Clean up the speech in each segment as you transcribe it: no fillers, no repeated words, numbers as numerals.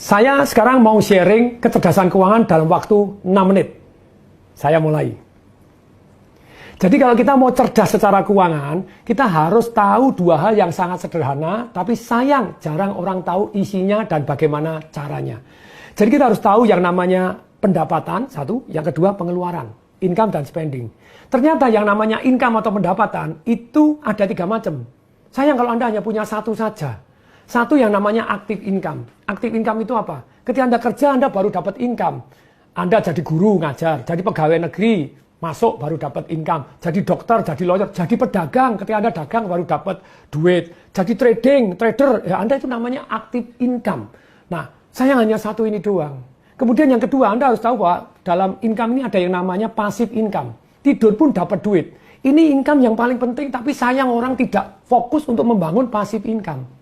Saya sekarang mau sharing kecerdasan keuangan dalam waktu 6 menit. Saya mulai. Jadi kalau kita mau cerdas secara keuangan, kita harus tahu dua hal yang sangat sederhana, tapi sayang jarang orang tahu isinya dan bagaimana caranya. Jadi kita harus tahu yang namanya pendapatan, satu, yang kedua pengeluaran, income dan spending. Ternyata yang namanya income atau pendapatan itu ada 3 macam. Sayang kalau Anda hanya punya satu saja. Satu yang namanya active income. Active income itu apa? Ketika Anda kerja, Anda baru dapat income. Anda jadi guru ngajar, jadi pegawai negeri, masuk baru dapat income. Jadi dokter, jadi lawyer, jadi pedagang. Ketika Anda dagang baru dapat duit. Jadi trader, ya Anda itu namanya active income. Nah, sayang hanya satu ini doang. Kemudian yang kedua, Anda harus tahu bahwa dalam income ini ada yang namanya passive income. Tidur pun dapat duit. Ini income yang paling penting, tapi sayang orang tidak fokus untuk membangun passive income.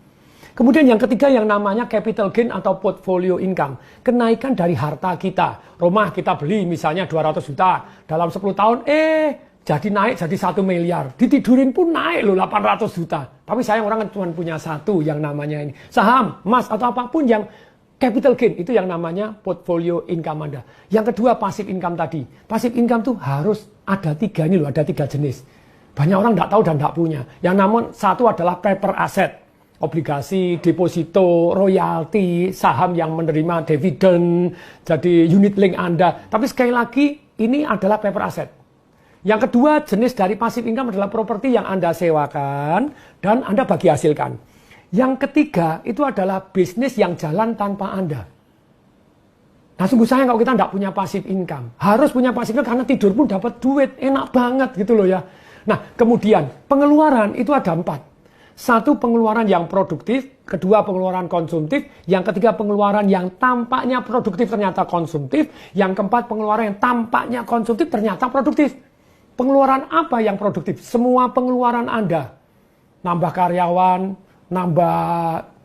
Kemudian yang ketiga yang namanya capital gain atau portfolio income. Kenaikan dari harta kita. Rumah kita beli misalnya 200 juta. Dalam 10 tahun, jadi naik jadi 1 miliar. Ditidurin pun naik loh 800 juta. Tapi sayang orang kan cuma punya satu yang namanya ini. Saham, emas atau apapun yang capital gain. Itu yang namanya portfolio income Anda. Yang kedua passive income tadi. Passive income tuh harus ada 3 ini loh, ada 3 jenis. Banyak orang nggak tahu dan nggak punya. Yang namun satu adalah paper asset. Obligasi, deposito, royalti, saham yang menerima dividen, jadi unit link Anda. Tapi sekali lagi, ini adalah paper asset. Yang kedua, jenis dari passive income adalah properti yang Anda sewakan dan Anda bagi hasilkan. Yang ketiga, itu adalah bisnis yang jalan tanpa Anda. Nah, sungguh sayang kalau kita tidak punya passive income. Harus punya passive income karena tidur pun dapat duit. Enak banget gitu loh ya. Nah, kemudian pengeluaran itu ada 4. Satu, pengeluaran yang produktif. Kedua, pengeluaran konsumtif. Yang ketiga, pengeluaran yang tampaknya produktif ternyata konsumtif. Yang keempat, pengeluaran yang tampaknya konsumtif ternyata produktif. Pengeluaran apa yang produktif? Semua pengeluaran Anda. Nambah karyawan, nambah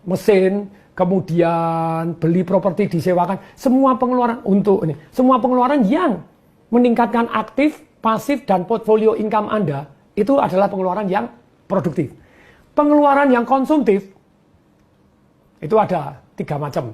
mesin, kemudian beli properti disewakan. Semua pengeluaran untuk ini. Semua pengeluaran yang meningkatkan aktif, pasif, dan portfolio income Anda. Itu adalah pengeluaran yang produktif. Pengeluaran yang konsumtif, itu ada 3 macam.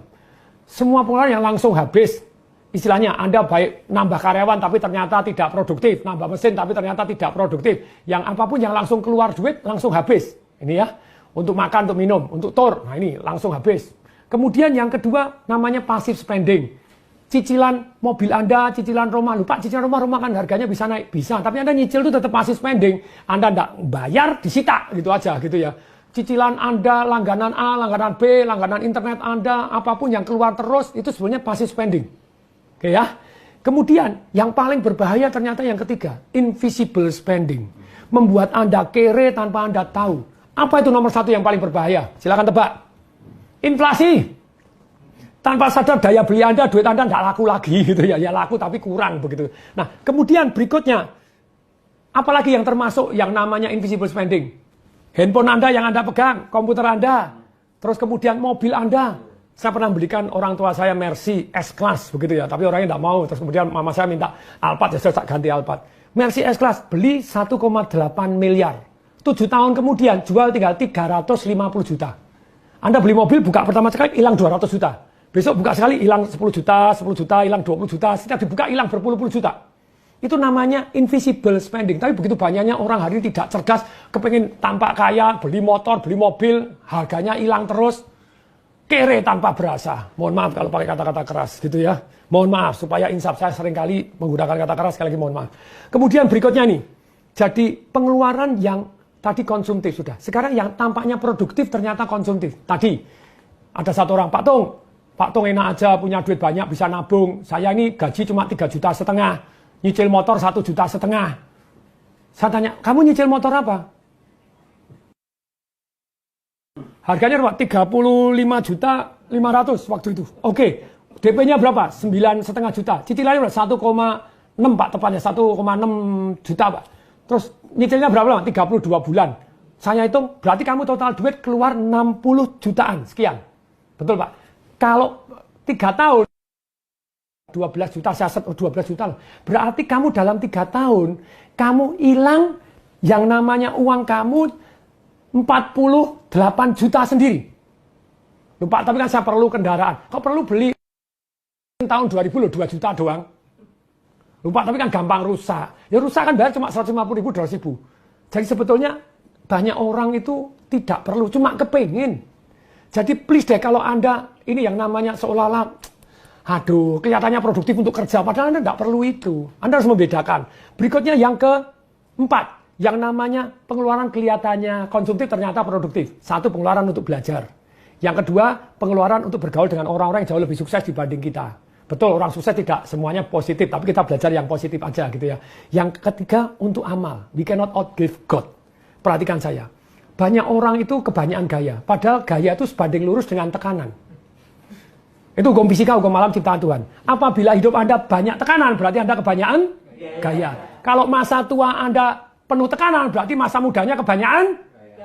Semua pengeluaran yang langsung habis. Istilahnya, Anda baik nambah karyawan tapi ternyata tidak produktif. Nambah mesin tapi ternyata tidak produktif. Yang apapun yang langsung keluar duit, langsung habis. Ini ya, untuk makan, untuk minum, untuk tour. Nah ini, langsung habis. Kemudian yang kedua, namanya passive spending. Cicilan mobil Anda, cicilan rumah. Lupa, cicilan rumah kan harganya bisa naik. Bisa, tapi Anda nyicil itu tetap passive spending. Anda tidak bayar, disita. Gitu aja, gitu ya. Cicilan Anda, langganan A, langganan B, langganan internet Anda, apapun yang keluar terus, itu sebenarnya passive spending. Oke ya. Kemudian, yang paling berbahaya ternyata yang ketiga. Invisible spending. Membuat Anda kere tanpa Anda tahu. Apa itu nomor 1 yang paling berbahaya? Silakan tebak. Inflasi. Tanpa sadar daya beli Anda, duit Anda tidak laku lagi gitu ya. Ya laku tapi kurang begitu. Nah, kemudian berikutnya, apalagi yang termasuk yang namanya invisible spending? Handphone Anda yang Anda pegang, komputer Anda, terus kemudian mobil Anda. Saya pernah belikan orang tua saya Mercy S-Class begitu ya, tapi orangnya tidak mau. Terus kemudian mama saya minta Alphard, ya saya ganti Alphard. Mercy S-Class beli 1,8 miliar. 7 tahun kemudian jual tinggal 350 juta. Anda beli mobil, buka pertama sekali hilang 200 juta. Besok buka sekali hilang 10 juta, hilang 20 juta, setiap dibuka hilang berpuluh-puluh juta. Itu namanya invisible spending. Tapi begitu banyaknya orang hari ini tidak cerdas, kepengen tampak kaya, beli motor, beli mobil, harganya hilang terus. Kere tanpa berasa. Mohon maaf kalau pakai kata-kata keras gitu ya. Mohon maaf supaya insaf, saya seringkali menggunakan kata keras, sekali lagi mohon maaf. Kemudian berikutnya nih. Jadi pengeluaran yang tadi konsumtif sudah. Sekarang yang tampaknya produktif ternyata konsumtif. Tadi ada satu orang, Pak Tung enak aja punya duit banyak bisa nabung. Saya ini gaji cuma 3,5 juta. Nyicil motor 1,5 juta. Saya tanya, kamu nyicil motor apa? Harganya berapa? 35.500.000 waktu itu. Oke, DP-nya berapa? 9,5 juta. Cicilannya berapa? 1,6 Pak tepatnya, 1,6 juta Pak. Terus nyicilnya berapa lama? 32 bulan. Saya hitung, berarti kamu total duit keluar 60 jutaan sekian. Betul Pak? Kalau 3 tahun 12 juta, saya 12 juta loh. Berarti kamu dalam 3 tahun kamu hilang yang namanya uang kamu 48 juta sendiri. Lupa, tapi kan saya perlu kendaraan. Kok perlu beli tahun 2000 loh, 2 juta doang. Lupa, tapi kan gampang rusak. Ya rusak kan bayar cuma 150.000, 200.000. Jadi sebetulnya banyak orang itu tidak perlu, cuma kepingin. Jadi please deh, kalau Anda ini yang namanya seolah-olah, aduh, kelihatannya produktif untuk kerja, padahal Anda tidak perlu itu. Anda harus membedakan. Berikutnya yang keempat, yang namanya pengeluaran kelihatannya konsumtif ternyata produktif. Satu, pengeluaran untuk belajar. Yang kedua, pengeluaran untuk bergaul dengan orang-orang yang jauh lebih sukses dibanding kita. Betul, orang sukses tidak semuanya positif, tapi kita belajar yang positif aja gitu ya. Yang ketiga, untuk amal. We cannot outgive God. Perhatikan saya. Banyak orang itu kebanyakan gaya. Padahal gaya itu sebanding lurus dengan tekanan. Itu hukum fisika, hukum alam ciptaan Tuhan. Apabila hidup Anda banyak tekanan, berarti Anda kebanyakan gaya. Kalau masa tua Anda penuh tekanan, berarti masa mudanya kebanyakan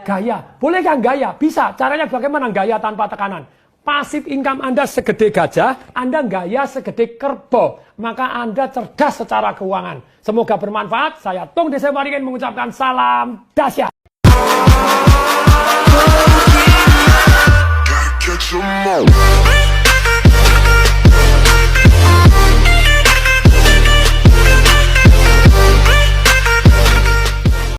gaya. Boleh kan gaya? Bisa. Caranya bagaimana gaya tanpa tekanan? Pasif income Anda segede gajah, Anda gaya segede kerbau. Maka Anda cerdas secara keuangan. Semoga bermanfaat. Saya Tung Desa Waringin mengucapkan salam dahsyat.